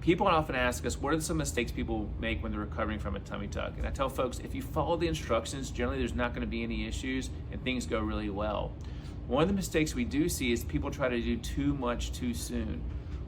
People often ask us, what are some mistakes people make when they're recovering from a tummy tuck? And I tell folks, if you follow the instructions, generally there's not going to be any issues and things go really well. One of the mistakes we do see is people try to do too much too soon.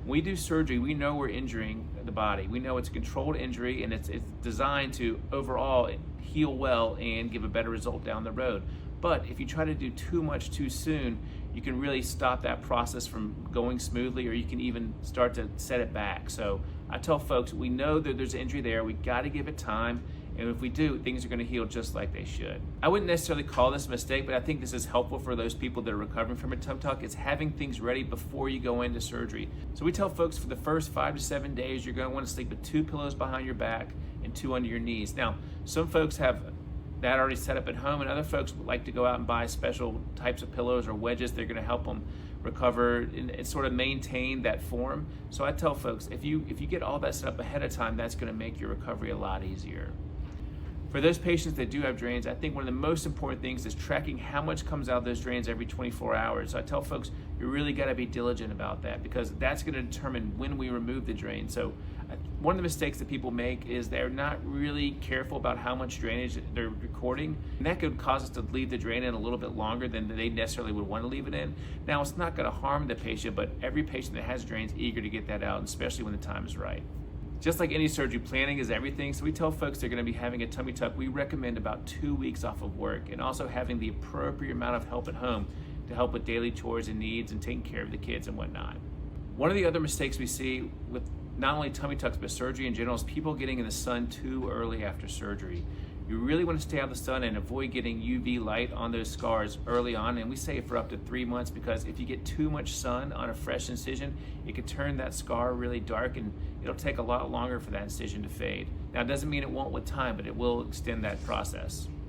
When we do surgery, we know we're injuring the body. We know it's a controlled injury and it's designed to overall heal well and give a better result down the road. But if you try to do too much too soon, you can really stop that process from going smoothly, or you can even start to set it back. So I tell folks, we know that there's an injury there, we got to give it time, and if we do, things are going to heal just like they should. I wouldn't necessarily call this a mistake, but I think this is helpful for those people that are recovering from a tummy tuck. It's having things ready before you go into surgery. So we tell folks for the first 5 to 7 days, you're going to want to sleep with 2 pillows behind your back and 2 under your knees. Now, some folks have that already set up at home, and other folks would like to go out and buy special types of pillows or wedges. They're going to help them recover and sort of maintain that form. So I tell folks, if you get all that set up ahead of time, that's going to make your recovery a lot easier. For those patients that do have drains, I think one of the most important things is tracking how much comes out of those drains every 24 hours. So I tell folks, you really got to be diligent about that, because that's going to determine when we remove the drain. So one of the mistakes that people make is they're not really careful about how much drainage they're recording, and that could cause us to leave the drain in a little bit longer than they necessarily would want to leave it in. Now, it's not going to harm the patient, but every patient that has drains is eager to get that out, especially when the time is right. Just like any surgery, planning is everything. So we tell folks they're going to be having a tummy tuck, we recommend about 2 weeks off of work, and also having the appropriate amount of help at home to help with daily chores and needs and taking care of the kids and whatnot. One of the other mistakes we see with not only tummy tucks but surgery in general is people getting in the sun too early after surgery. You really want to stay out of the sun and avoid getting UV light on those scars early on, and we say for up to 3 months, because if you get too much sun on a fresh incision, it could turn that scar really dark, and it'll take a lot longer for that incision to fade. Now, it doesn't mean it won't with time, but it will extend that process.